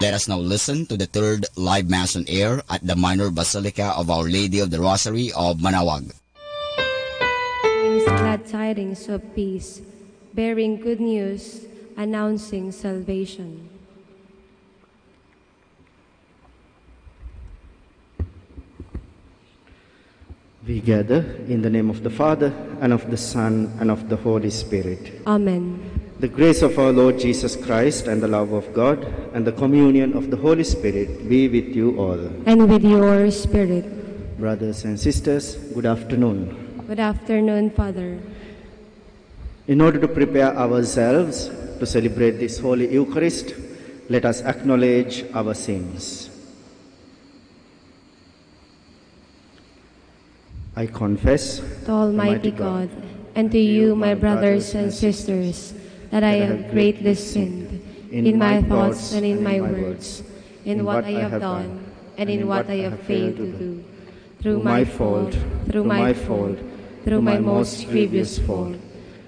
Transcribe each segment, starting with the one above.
Let us now listen to the third live Mass on air at the Minor Basilica of Our Lady of the Rosary of Manaoag. Glad tidings of peace, bearing good news, announcing salvation. We gather in the name of the Father, and of the Son, and of the Holy Spirit. Amen. The grace of our Lord Jesus Christ, and the love of God, and the communion of the Holy Spirit be with you all. And with your spirit. Brothers and sisters, good afternoon. Good afternoon, Father. In order to prepare ourselves to celebrate this Holy Eucharist, let us acknowledge our sins. I confess to Almighty God, and to you, my brothers and sisters, that I have greatly sinned in my thoughts and in my words, in what I have done and in what I have failed to do, through my fault, through my most grievous fault.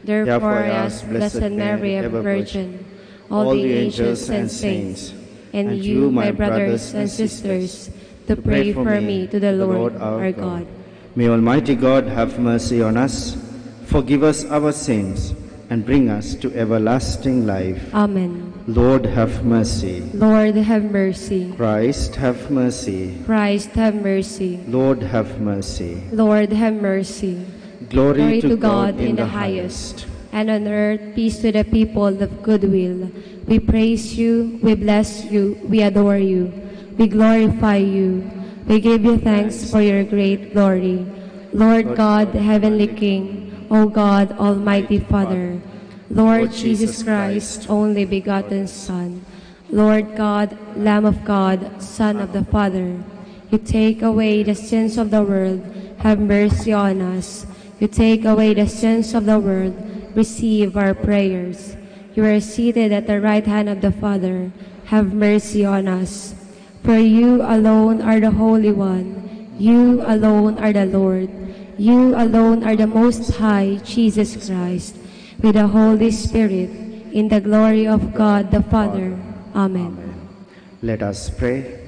Therefore I ask Blessed Mary, ever Virgin, all the angels and saints, and you, my brothers and sisters, to pray for me to the Lord our God. May Almighty God have mercy on us, forgive us our sins, and bring us to everlasting life. Amen. Lord, have mercy. Lord, have mercy. Christ, have mercy. Christ, have mercy. Lord, have mercy. Lord, have mercy. Glory to God in the highest. And on earth, peace to the people of goodwill. We praise you, we bless you, we adore you, we glorify you. We give you thanks for your great glory. Lord God, Heavenly King, O God, Almighty Father, Lord Jesus Christ, only begotten Son, Lord God, Lamb of God, Son of the Father, you take away the sins of the world, have mercy on us. You take away the sins of the world, receive our prayers. You are seated at the right hand of the Father, have mercy on us. For you alone are the Holy One, you alone are the Lord, you alone are the Most High, Jesus Christ, with the Holy Spirit, in the glory of God the Father. Amen. Let us pray.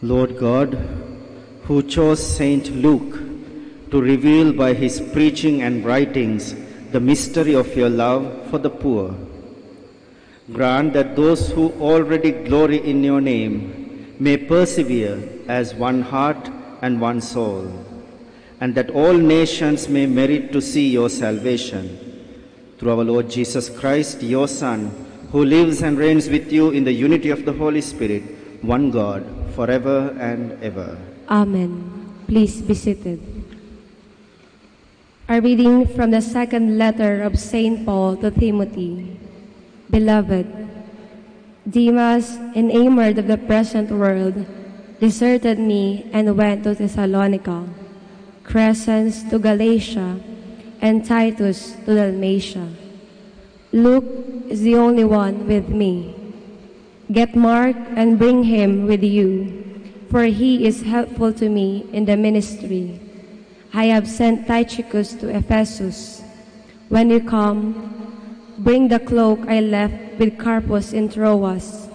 Lord God, who chose Saint Luke to reveal by his preaching and writings the mystery of your love for the poor, grant that those who already glory in your name may persevere as one heart and one soul, and that all nations may merit to see your salvation. Through our Lord Jesus Christ, your Son, who lives and reigns with you in the unity of the Holy Spirit, one God, forever and ever. Amen. Please be seated. A reading from the second letter of St. Paul to Timothy. Beloved, Demas, enamored of the present world, deserted me and went to Thessalonica, Crescens to Galatia, and Titus to Dalmatia. Luke is the only one with me. Get Mark and bring him with you, for he is helpful to me in the ministry. I have sent Tychicus to Ephesus. When you come, bring the cloak I left with Carpus in Troas,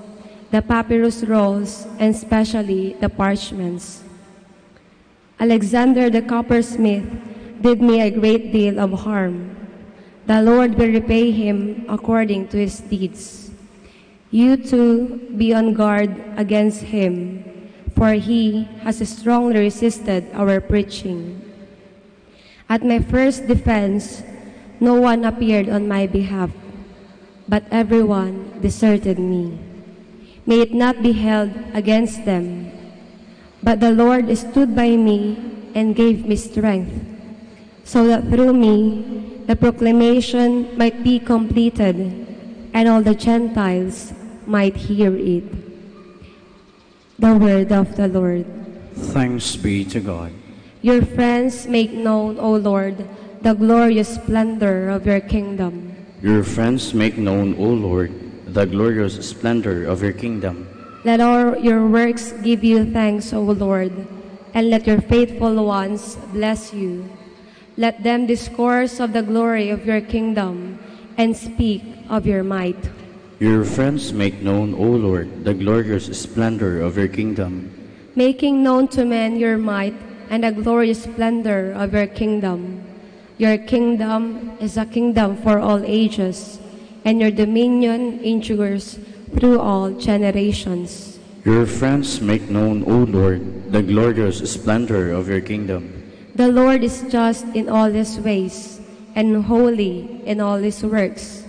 the papyrus rolls, and especially the parchments. Alexander the coppersmith did me a great deal of harm. The Lord will repay him according to his deeds. You too be on guard against him, for he has strongly resisted our preaching. At my first defense, no one appeared on my behalf, but everyone deserted me. May it not be held against them. But the Lord stood by me and gave me strength, so that through me the proclamation might be completed, and all the Gentiles might hear it. The word of the Lord. Thanks be to God. Your friends make known, O Lord, the glorious splendor of your kingdom. Your friends make known, O Lord, the glorious splendor of your kingdom. Let all your works give you thanks, O Lord, and let your faithful ones bless you. Let them discourse of the glory of your kingdom and speak of your might. Your friends make known, O Lord, the glorious splendor of your kingdom. Making known to men your might and the glorious splendor of your kingdom. Your kingdom is a kingdom for all ages, and your dominion endures through all generations. Your friends make known, O Lord, the glorious splendor of your kingdom. The Lord is just in all his ways, and holy in all his works.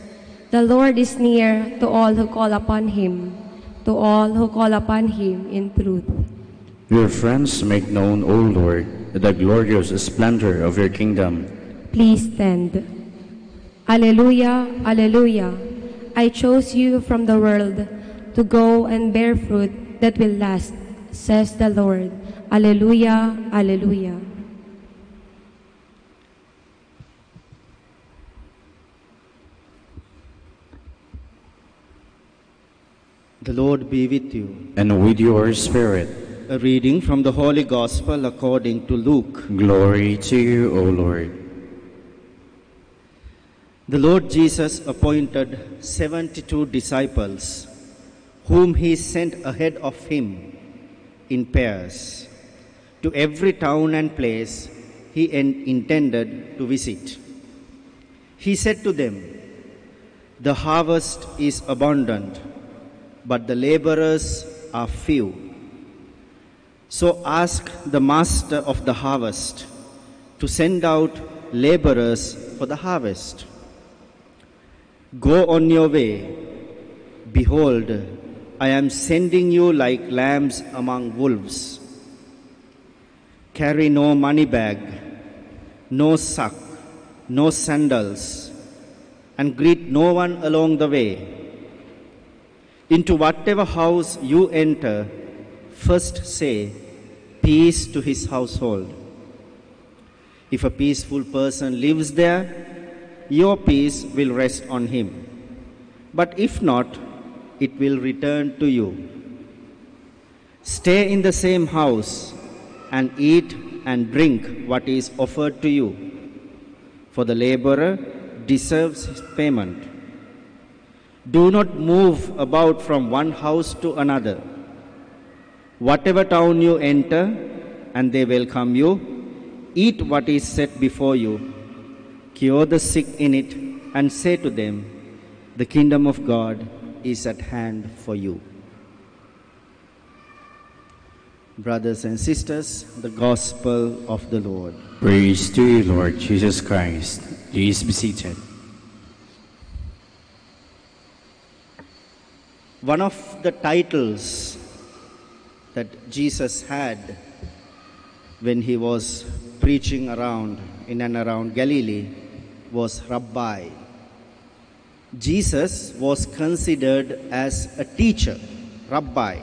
The Lord is near to all who call upon him, to all who call upon him in truth. Your friends make known, O Lord, the glorious splendor of your kingdom. Please stand. Alleluia, alleluia. I chose you from the world to go and bear fruit that will last, says the Lord. Alleluia, alleluia. The Lord be with you. And with your spirit. A reading from the Holy Gospel according to Luke. Glory to you, O Lord. The Lord Jesus appointed 72 disciples, whom he sent ahead of him in pairs, to every town and place he intended to visit. He said to them, "The harvest is abundant, but the laborers are few. So ask the master of the harvest to send out laborers for the harvest. Go on your way. Behold, I am sending you like lambs among wolves. Carry no money bag, no sack, no sandals, and greet no one along the way. Into whatever house you enter, first say, 'Peace to his household.' If a peaceful person lives there, your peace will rest on him. But if not, it will return to you. Stay in the same house and eat and drink what is offered to you, for the laborer deserves his payment. Do not move about from one house to another. Whatever town you enter, and they welcome you, eat what is set before you, cure the sick in it, and say to them, 'The kingdom of God is at hand for you.'" Brothers and sisters, the Gospel of the Lord. Praise to you, Lord Jesus Christ. Please be seated. One of the titles that Jesus had when he was preaching around in and around Galilee was Rabbi. Jesus was considered as a teacher, Rabbi.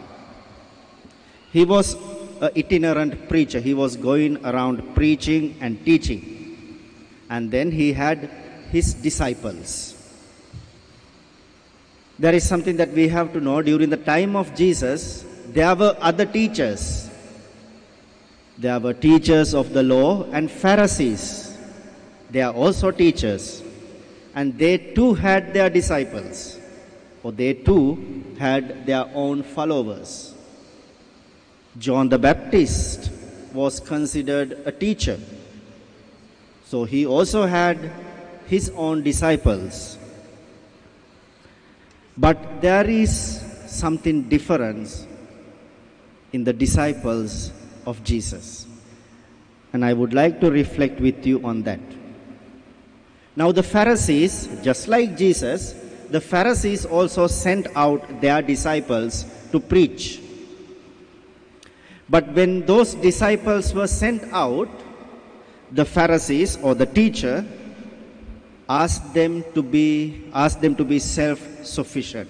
He was an itinerant preacher. He was going around preaching and teaching. And then he had his disciples. There is something that we have to know. During the time of Jesus, there were other teachers. There were teachers of the law and Pharisees. They are also teachers. And they too had their disciples, or they too had their own followers. John the Baptist was considered a teacher. So he also had his own disciples. But there is something different in the disciples of Jesus. And I would like to reflect with you on that. Now the Pharisees, just like Jesus, the Pharisees also sent out their disciples to preach. But when those disciples were sent out, the Pharisees or the teacher asked them to be self-sufficient.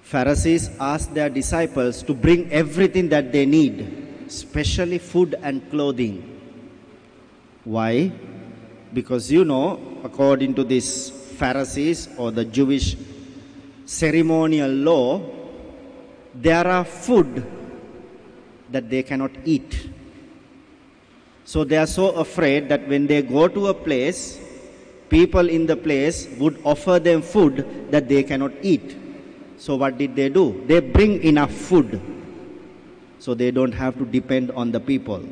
Pharisees asked their disciples to bring everything that they need, especially food and clothing. Why? Because according to these Pharisees or the Jewish ceremonial law, there are food that they cannot eat. So they are so afraid that when they go to a place, people in the place would offer them food that they cannot eat. So what did they do? They bring enough food so they don't have to depend on the people.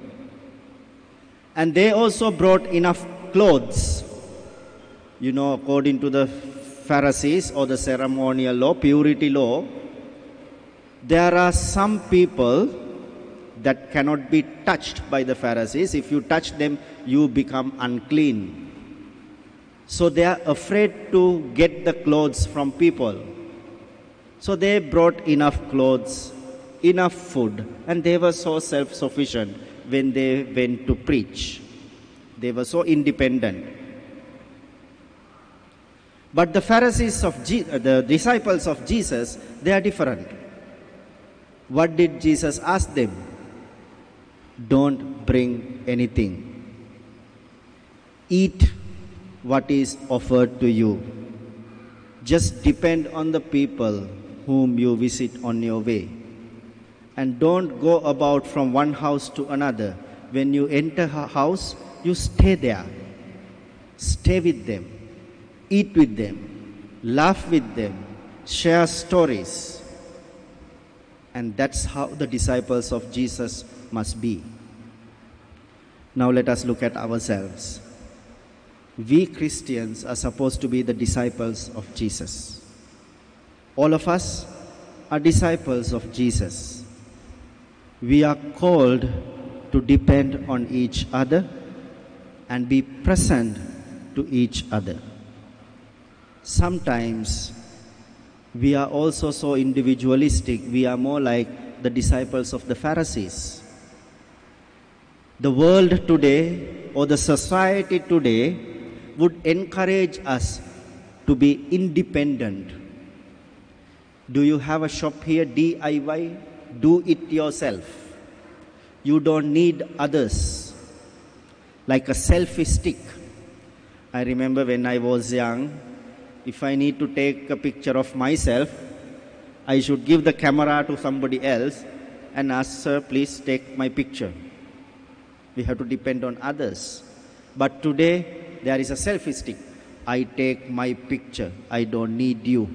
And they also brought enough clothes. You know, according to the Pharisees or the ceremonial law, purity law, there are some people that cannot be touched by the Pharisees. If you touch them, you become unclean. So they are afraid to get the clothes from people. So they brought enough clothes, enough food, and they were so self-sufficient when they went to preach. They were so independent. But the Pharisees the disciples of Jesus, they are different. What did Jesus ask them? Don't bring anything. Eat what is offered to you. Just depend on the people whom you visit on your way. And don't go about from one house to another. When you enter a house, you stay there. Stay with them. Eat with them. Laugh with them. Share stories. And that's how the disciples of Jesus must be. Now let us look at ourselves. We Christians are supposed to be the disciples of Jesus. All of us are disciples of Jesus. We are called to depend on each other and be present to each other. Sometimes we are also so individualistic. We are more like the disciples of the Pharisees. The world today or the society today would encourage us to be independent. Do you have a shop here, DIY? Do it yourself. You don't need others. Like a selfie stick. I remember when I was young, if I need to take a picture of myself, I should give the camera to somebody else and ask, sir, please take my picture. We have to depend on others. But today, there is a selfie stick. I take my picture. I don't need you.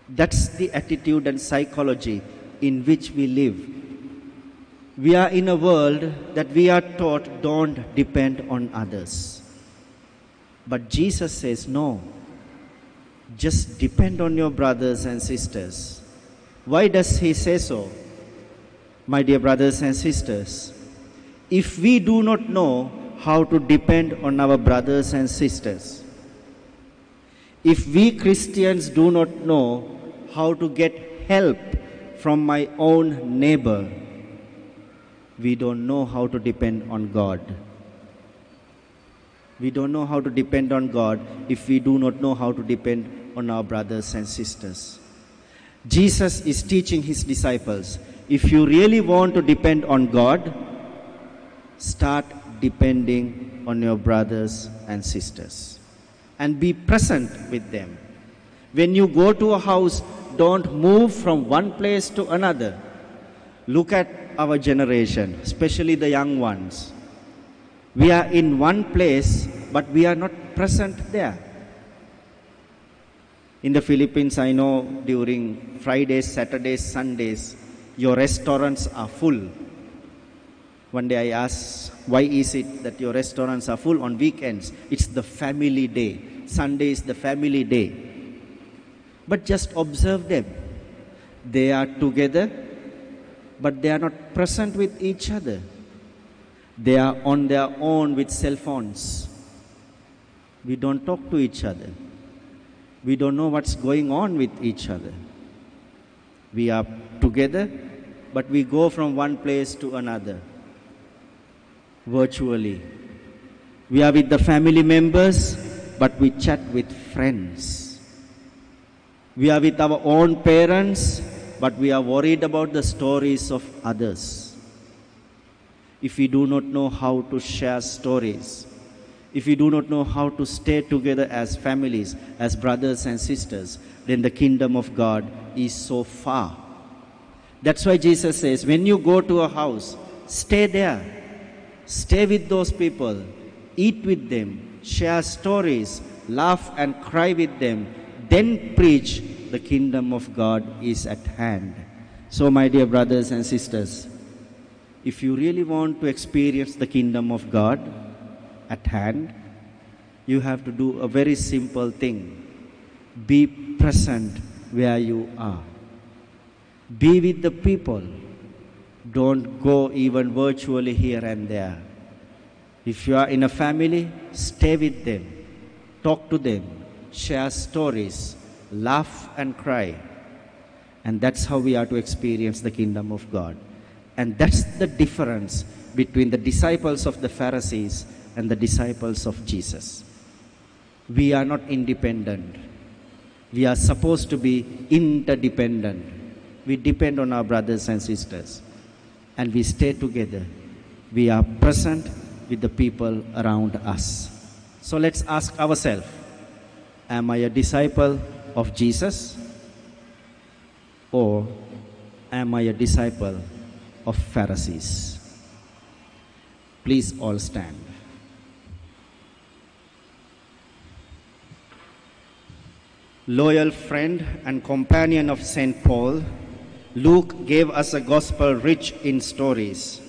That's the attitude and psychology in which we live. We are in a world that we are taught don't depend on others. But Jesus says no. Just depend on your brothers and sisters. Why does he say so? My dear brothers and sisters, if we do not know how to depend on our brothers and sisters, if we Christians do not know how to get help from my own neighbor, we don't know how to depend on God. We don't know how to depend on God if we do not know how to depend on our brothers and sisters. Jesus is teaching his disciples, if you really want to depend on God, start depending on your brothers and sisters and be present with them. When you go to a house, don't move from one place to another. Look at our generation, especially the young ones. We are in one place, but we are not present there. In the Philippines, I know during Fridays, Saturdays, Sundays, your restaurants are full. One day I asked, why is it that your restaurants are full on weekends? It's the family day. Sunday is the family day. But just observe them. They are together, but they are not present with each other. They are on their own with cell phones. We don't talk to each other. We don't know what's going on with each other. We are together, but we go from one place to another virtually. We are with the family members, but we chat with friends. We are with our own parents, but we are worried about the stories of others. If we do not know how to share stories, if we do not know how to stay together as families, as brothers and sisters, then the kingdom of God is so far. That's why Jesus says, when you go to a house, stay there. Stay with those people. Eat with them. share stories, laugh and cry with them, then preach, the kingdom of God is at hand. So, my dear brothers and sisters, if you really want to experience the kingdom of God at hand, you have to do a very simple thing. Be present where you are. Be with the people. Don't go even virtually here and there. If you are in a family, stay with them. Talk to them. Share stories. Laugh and cry. And that's how we are to experience the kingdom of God. And that's the difference between the disciples of the Pharisees and the disciples of Jesus. We are not independent. We are supposed to be interdependent. We depend on our brothers and sisters. And we stay together. We are present with the people around us. So let's ask ourselves, am I a disciple of Jesus? Or am I a disciple of Pharisees? Please all stand. Loyal friend and companion of St. Paul, Luke gave us a gospel rich in stories.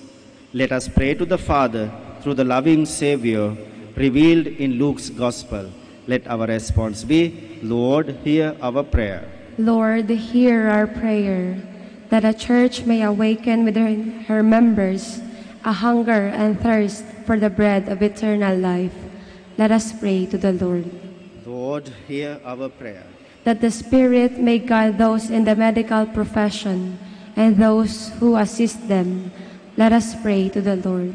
Let us pray to the Father through the loving Savior revealed in Luke's gospel. Let our response be, Lord, hear our prayer. Lord, hear our prayer, that a church may awaken within her members a hunger and thirst for the bread of eternal life. Let us pray to the Lord. Lord, hear our prayer. That the Spirit may guide those in the medical profession and those who assist them. Let us pray to the Lord.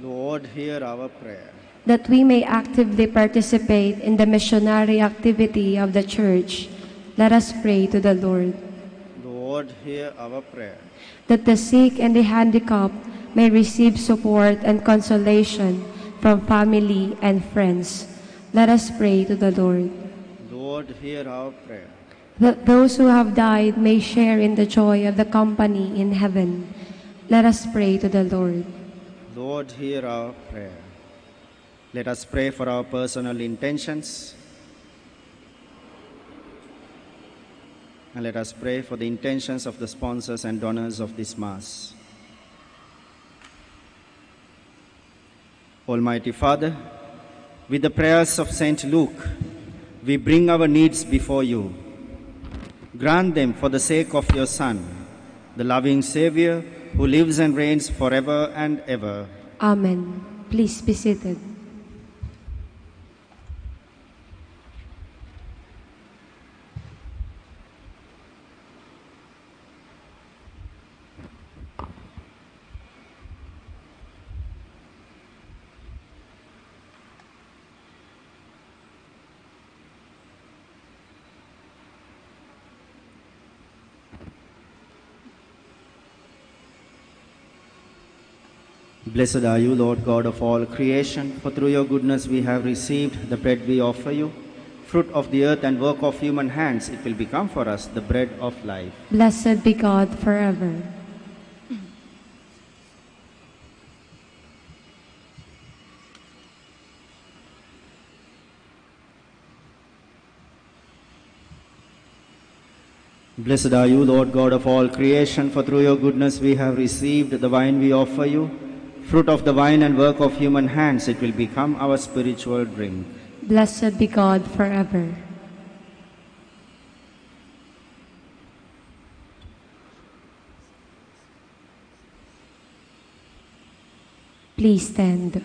Lord, hear our prayer. That we may actively participate in the missionary activity of the Church. Let us pray to the Lord. Lord, hear our prayer. That the sick and the handicapped may receive support and consolation from family and friends. Let us pray to the Lord. Lord, hear our prayer. That those who have died may share in the joy of the company in heaven. Let us pray to the Lord. Lord, hear our prayer. Let us pray for our personal intentions. And let us pray for the intentions of the sponsors and donors of this Mass. Almighty Father, with the prayers of St. Luke, we bring our needs before you. Grant them for the sake of your Son, the loving Savior, who lives and reigns forever and ever. Amen. Please be seated. Blessed are you, Lord God of all creation, for through your goodness we have received the bread we offer you. Fruit of the earth and work of human hands, it will become for us the bread of life. Blessed be God forever. Blessed are you, Lord God of all creation, for through your goodness we have received the wine we offer you. Fruit of the vine and work of human hands, it will become our spiritual drink. Blessed be God forever. Please stand.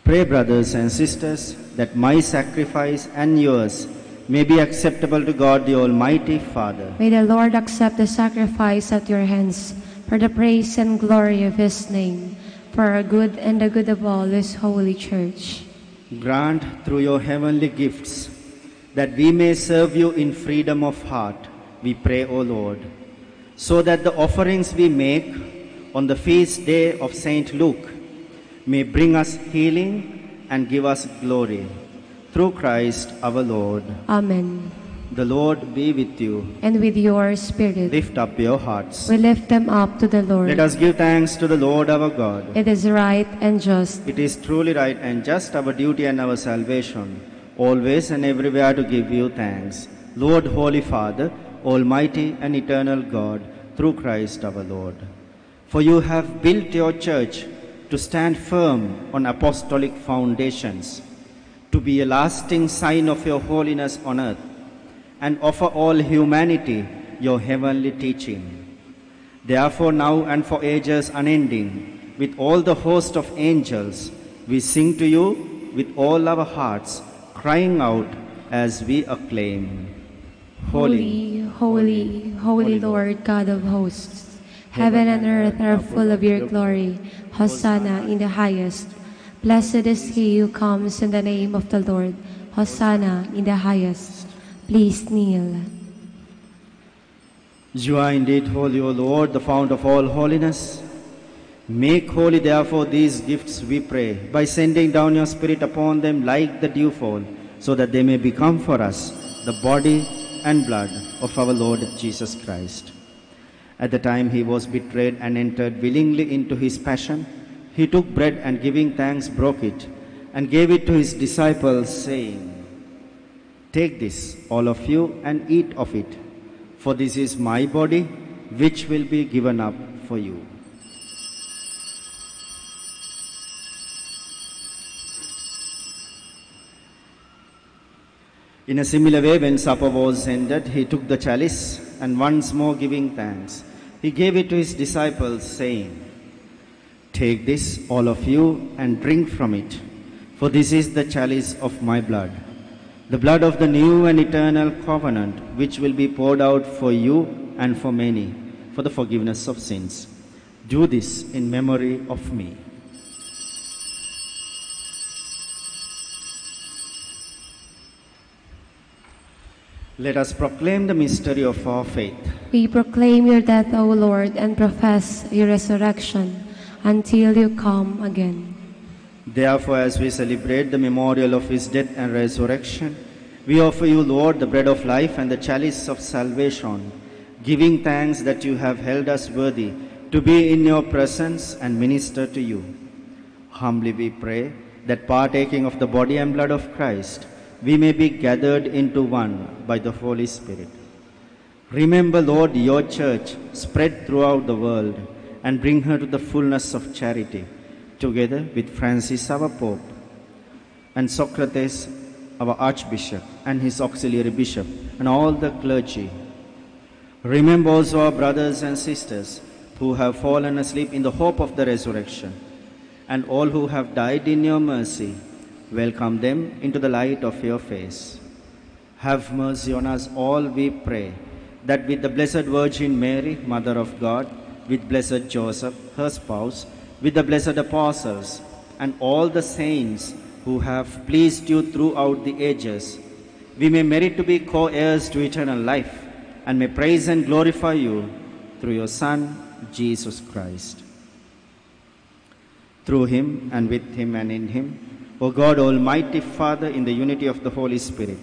Pray, brothers and sisters, that my sacrifice and yours may be acceptable to God the Almighty Father. May the Lord accept the sacrifice at your hands for the praise and glory of his name, for our good and the good of all his holy church. Grant through your heavenly gifts that we may serve you in freedom of heart, we pray, O Lord, so that the offerings we make on the feast day of St. Luke may bring us healing and give us glory. Through Christ our Lord. Amen. The Lord be with you. And with your spirit. Lift up your hearts. We lift them up to the Lord. Let us give thanks to the Lord our God. It is right and just. It is truly right and just, our duty and our salvation, always and everywhere to give you thanks. Lord, Holy Father, Almighty and eternal God, through Christ our Lord. For you have built your church to stand firm on apostolic foundations, to be a lasting sign of your holiness on earth, and offer all humanity your heavenly teaching. Therefore, now and for ages unending, with all the host of angels, we sing to you with all our hearts, crying out as we acclaim. Holy, holy, holy Lord God of hosts, heaven and earth are full of your glory. Hosanna in the highest. Blessed is he who comes in the name of the Lord. Hosanna in the highest. Please kneel. You are indeed holy, O Lord, the fount of all holiness. Make holy, therefore, these gifts, we pray, by sending down your Spirit upon them like the dewfall, so that they may become for us the body and blood of our Lord Jesus Christ. At the time he was betrayed and entered willingly into his passion, he took bread and giving thanks broke it and gave it to his disciples, saying, "Take this, all of you, and eat of it, for this is my body, which will be given up for you." In a similar way, when supper was ended, he took the chalice, and once more giving thanks, he gave it to his disciples, saying, "Take this, all of you, and drink from it, for this is the chalice of my blood, the blood of the new and eternal covenant, which will be poured out for you and for many, for the forgiveness of sins. Do this in memory of me." Let us proclaim the mystery of our faith. We proclaim your death, O Lord, and profess your resurrection until you come again. Therefore, as we celebrate the memorial of his death and resurrection, we offer you, Lord, the bread of life and the chalice of salvation, giving thanks that you have held us worthy to be in your presence and minister to you. Humbly we pray that, partaking of the body and blood of Christ, we may be gathered into one by the Holy Spirit. Remember, Lord, your church spread throughout the world, and bring her to the fullness of charity, together with Francis our Pope, and Socrates our Archbishop, and his auxiliary bishop, and all the clergy. Remember also our brothers and sisters who have fallen asleep in the hope of the resurrection, and all who have died in your mercy. Welcome them into the light of your face. Have mercy on us all, we pray, that with the Blessed Virgin Mary, Mother of God, with blessed Joseph, her spouse, with the blessed apostles, and all the saints who have pleased you throughout the ages, we may merit to be co-heirs to eternal life, and may praise and glorify you through your Son, Jesus Christ. Through him, and with him, and in him, O God, Almighty Father, in the unity of the Holy Spirit,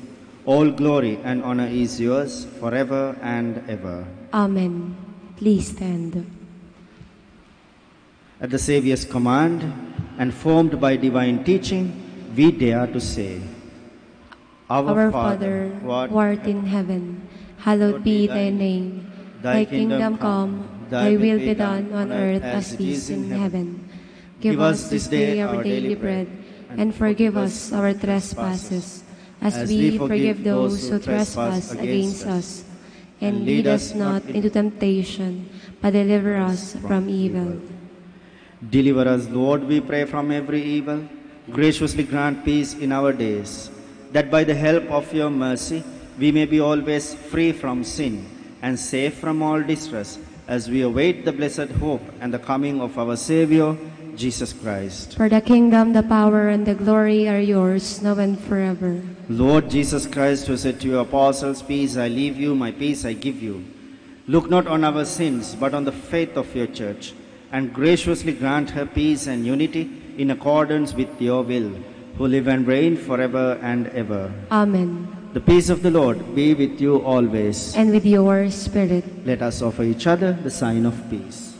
all glory and honor is yours forever and ever. Amen. Please stand. At the Saviour's command, and formed by divine teaching, we dare to say, Our Father, who art in heaven, hallowed be thy name. Thy kingdom come, thy will be done on earth as it is in heaven. Give us this day our daily bread, and forgive us our trespasses, as we forgive those who trespass against us. And lead us not into temptation, but deliver us from evil. Deliver us, Lord, we pray, from every evil. Graciously grant peace in our days, that by the help of your mercy we may be always free from sin and safe from all distress, as we await the blessed hope and the coming of our Savior, Jesus Christ. For the kingdom, the power, and the glory are yours, now and forever. Lord Jesus Christ, who said to your apostles, "Peace I leave you, my peace I give you," look not on our sins, but on the faith of your church, and graciously grant her peace and unity in accordance with your will, who live and reign forever and ever. Amen. The peace of the Lord be with you always. And with your spirit. Let us offer each other the sign of peace.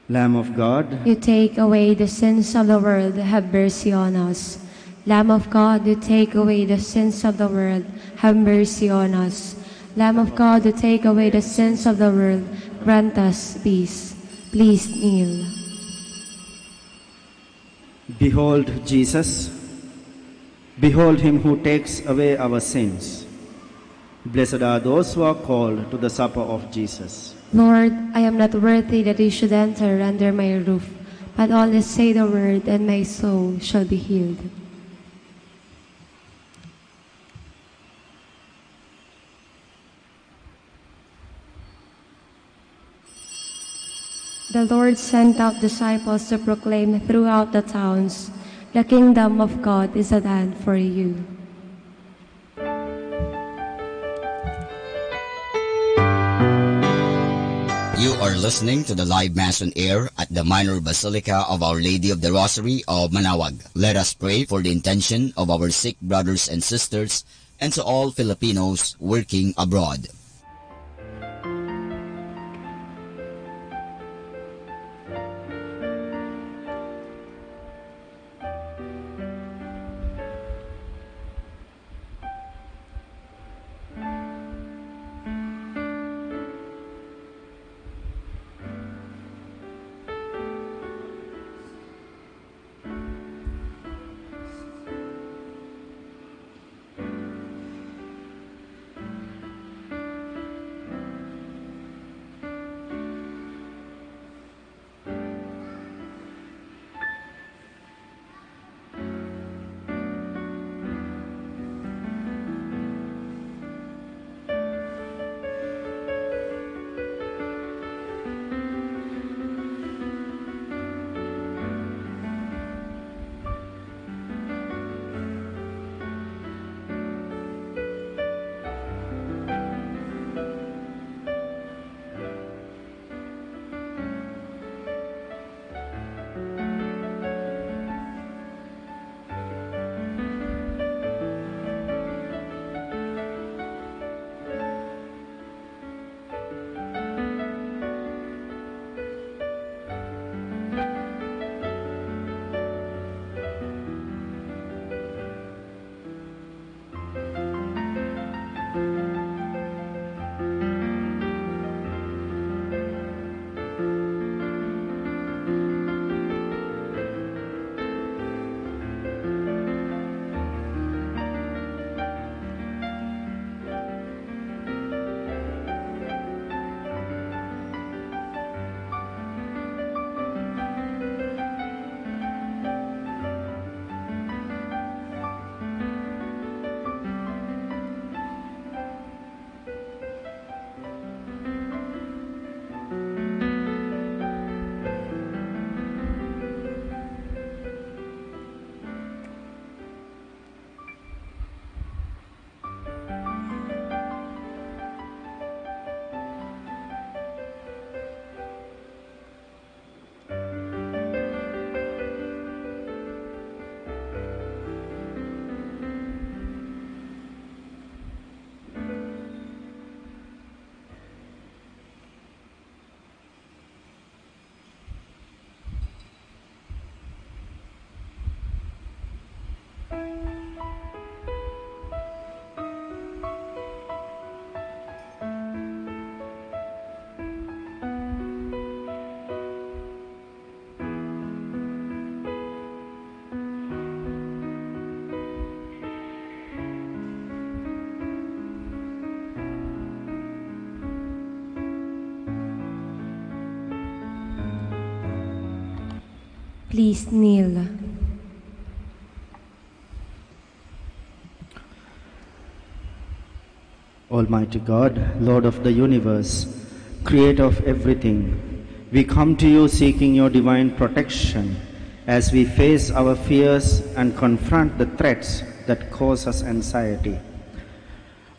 Lamb of God, you take away the sins of the world, have mercy on us. Lamb of God, you take away the sins of the world, have mercy on us. Lamb of God, you take away the sins of the world, grant us peace. Please kneel. Behold Jesus. Behold him who takes away our sins. Blessed are those who are called to the supper of Jesus. Lord, I am not worthy that you should enter under my roof, but only say the word, and my soul shall be healed. The Lord sent out disciples to proclaim throughout the towns, the kingdom of God is at hand for you. You are listening to the live Mass on air at the Minor Basilica of Our Lady of the Rosary of Manaoag. Let us pray for the intention of our sick brothers and sisters and to all Filipinos working abroad. Please kneel. Almighty God, Lord of the universe, Creator of everything, we come to you seeking your divine protection as we face our fears and confront the threats that cause us anxiety.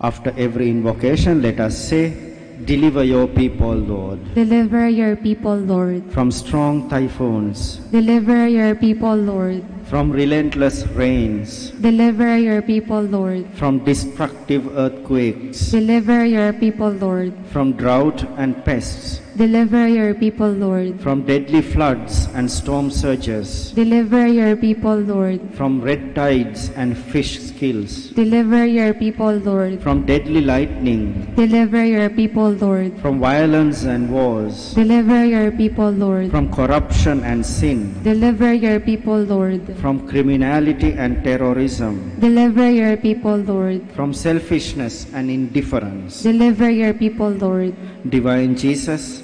After every invocation, let us say, deliver your people, Lord. Deliver your people, Lord. From strong typhoons, Deliver your people, Lord. from relentless rains, Deliver your people, Lord. from destructive earthquakes, Deliver your people, Lord. from drought and pests, Deliver your people, Lord. from deadly floods and storm surges, Deliver your people, Lord. from red tides and fish skills, Deliver your people, Lord. from deadly lightning, Deliver your people, Lord. from violence and wars, Deliver your people, Lord. from corruption and sin, Deliver your people, Lord. from criminality and terrorism, Deliver your people, Lord. from selfishness and indifference. Deliver your people, Lord. Divine Jesus,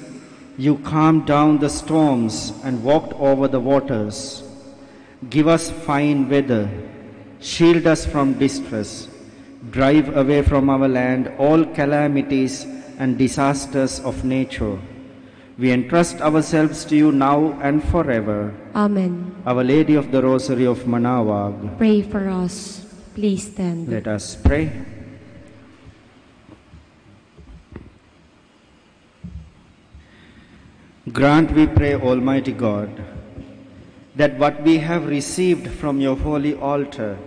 you calmed down the storms and walked over the waters. Give us fine weather, shield us from distress, drive away from our land all calamities and disasters of nature. We entrust ourselves to you now and forever. Amen. Our Lady of the Rosary of Manaoag, Pray for us. Please stand. let us pray. Grant, we pray, Almighty God, that what we have received from your holy altar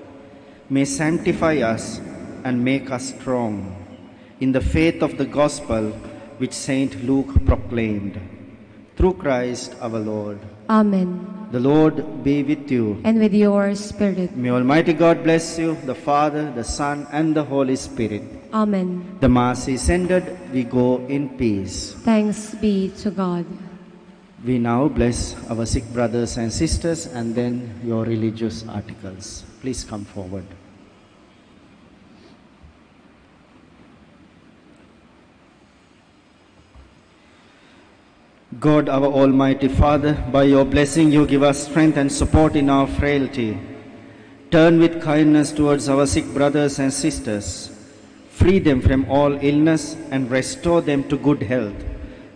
may sanctify us and make us strong in the faith of the gospel which Saint Luke proclaimed. Through Christ our Lord. Amen. The Lord be with you. And with your spirit. May Almighty God bless you, the Father, the Son, and the Holy Spirit. Amen. The Mass is ended. We go in peace. Thanks be to God. We now bless our sick brothers and sisters, and then your religious articles. Please come forward. God, our Almighty Father, by your blessing you give us strength and support in our frailty. Turn with kindness towards our sick brothers and sisters. Free them from all illness and restore them to good health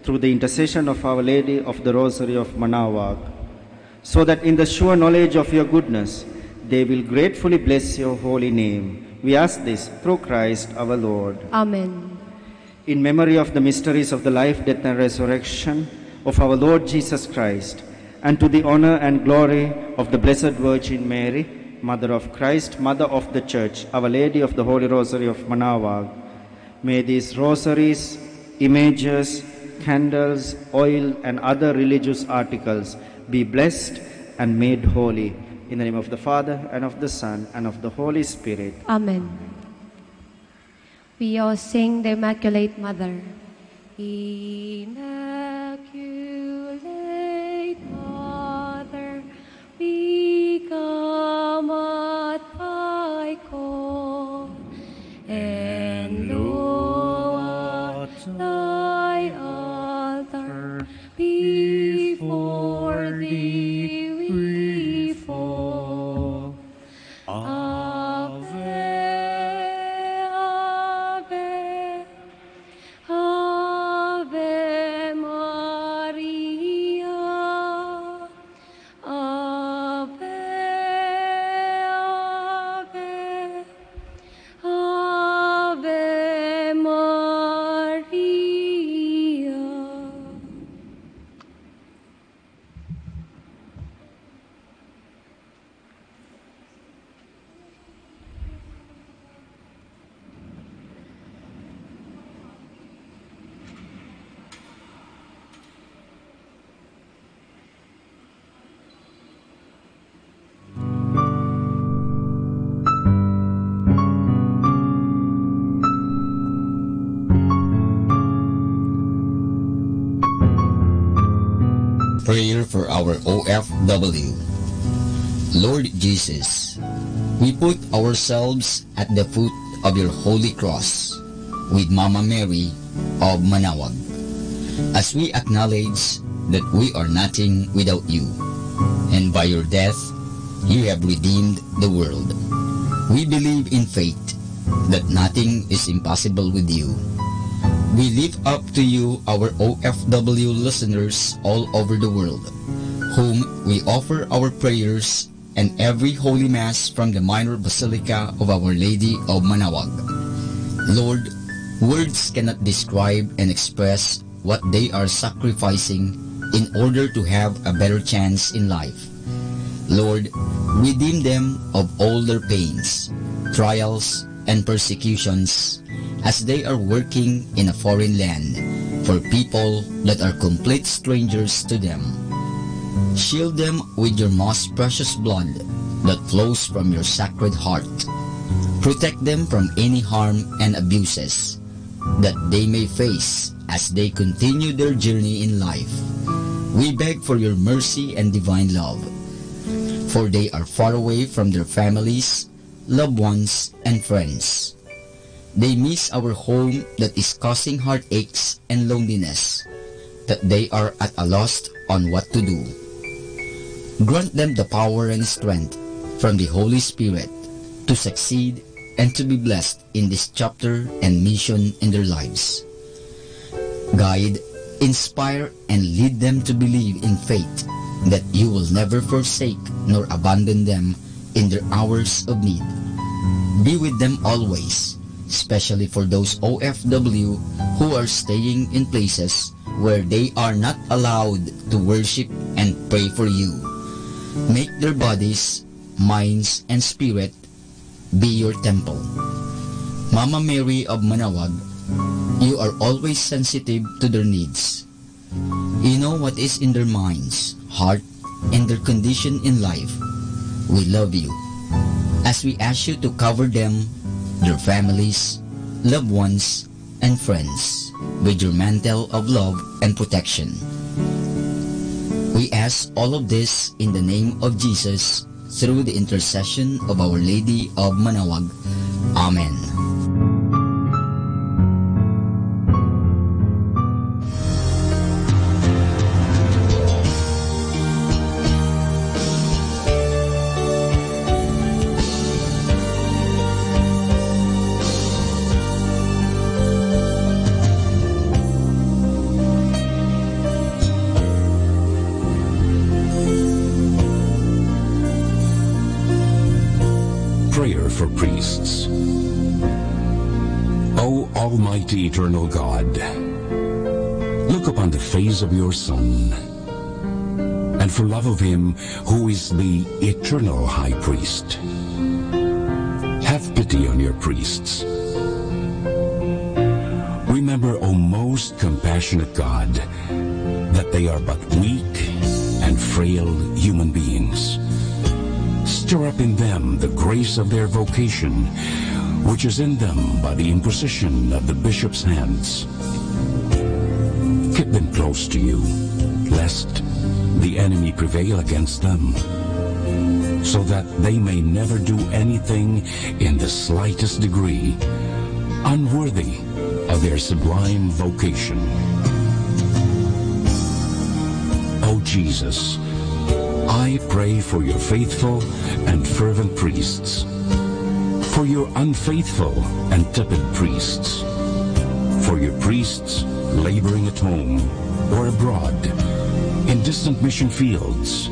through the intercession of Our Lady of the Rosary of Manaoag, so that in the sure knowledge of your goodness they will gratefully bless your holy name. We ask this through Christ our Lord. Amen. In memory of the mysteries of the life, death, and resurrection of our Lord Jesus Christ, and to the honor and glory of the Blessed Virgin Mary, Mother of Christ, Mother of the Church, Our Lady of the Holy Rosary of Manaoag, may these rosaries, images, candles, oil, and other religious articles be blessed and made holy. In the name of the Father, and of the Son, and of the Holy Spirit. Amen. We all sing the Immaculate Mother. Immaculate Mother, we come at thy call, and lo, at thy altar, before thee we fall. Ave, Ave, Ave Maria. Ave, Ave, Ave Maria. Prayer for our OFW. Lord Jesus, we put ourselves at the foot of your holy cross with Mama Mary of Manaoag, as we acknowledge that we are nothing without you, and by your death you have redeemed the world. We believe in faith that nothing is impossible with you. We lift up to you our OFW listeners all over the world, whom we offer our prayers and every Holy Mass from the Minor Basilica of Our Lady of Manaoag. Lord, Words cannot describe and express what they are sacrificing in order to have a better chance in life. Lord, redeem them of all their pains, trials, and persecutions as they are working in a foreign land for people that are complete strangers to them. Shield them with your most precious blood that flows from your sacred heart. Protect them from any harm and abuses that they may face as they continue their journey in life. We beg for your mercy and divine love, for they are far away from their families, loved ones, and friends. They miss our home that is causing heartaches and loneliness, that they are at a loss on what to do. Grant them the power and strength from the Holy Spirit to succeed and to be blessed in this chapter and mission in their lives. Guide, inspire, and lead them to believe in faith that you will never forsake nor abandon them in their hours of need. Be with them always, especially for those OFW who are staying in places where they are not allowed to worship and pray for you. Make their bodies, minds, and spirit be your temple. Mama Mary of Manaoag, you are always sensitive to their needs. You know what is in their minds, heart, and their condition in life. We love you, as we ask you to cover them, their families, loved ones, and friends with your mantle of love and protection. We ask all of this in the name of Jesus, through the intercession of Our Lady of Manaoag. Amen. For priests. O Almighty Eternal God, look upon the face of your Son, and for love of him who is the eternal High Priest, have pity on your priests. Remember, O most compassionate God, that they are but weak and frail human beings. Stir up in them the grace of their vocation, which is in them by the imposition of the bishop's hands. Keep them close to you, lest the enemy prevail against them, so that they may never do anything in the slightest degree unworthy of their sublime vocation. O Jesus, I pray for your faithful and fervent priests, for your unfaithful and tepid priests, for your priests laboring at home or abroad, in distant mission fields,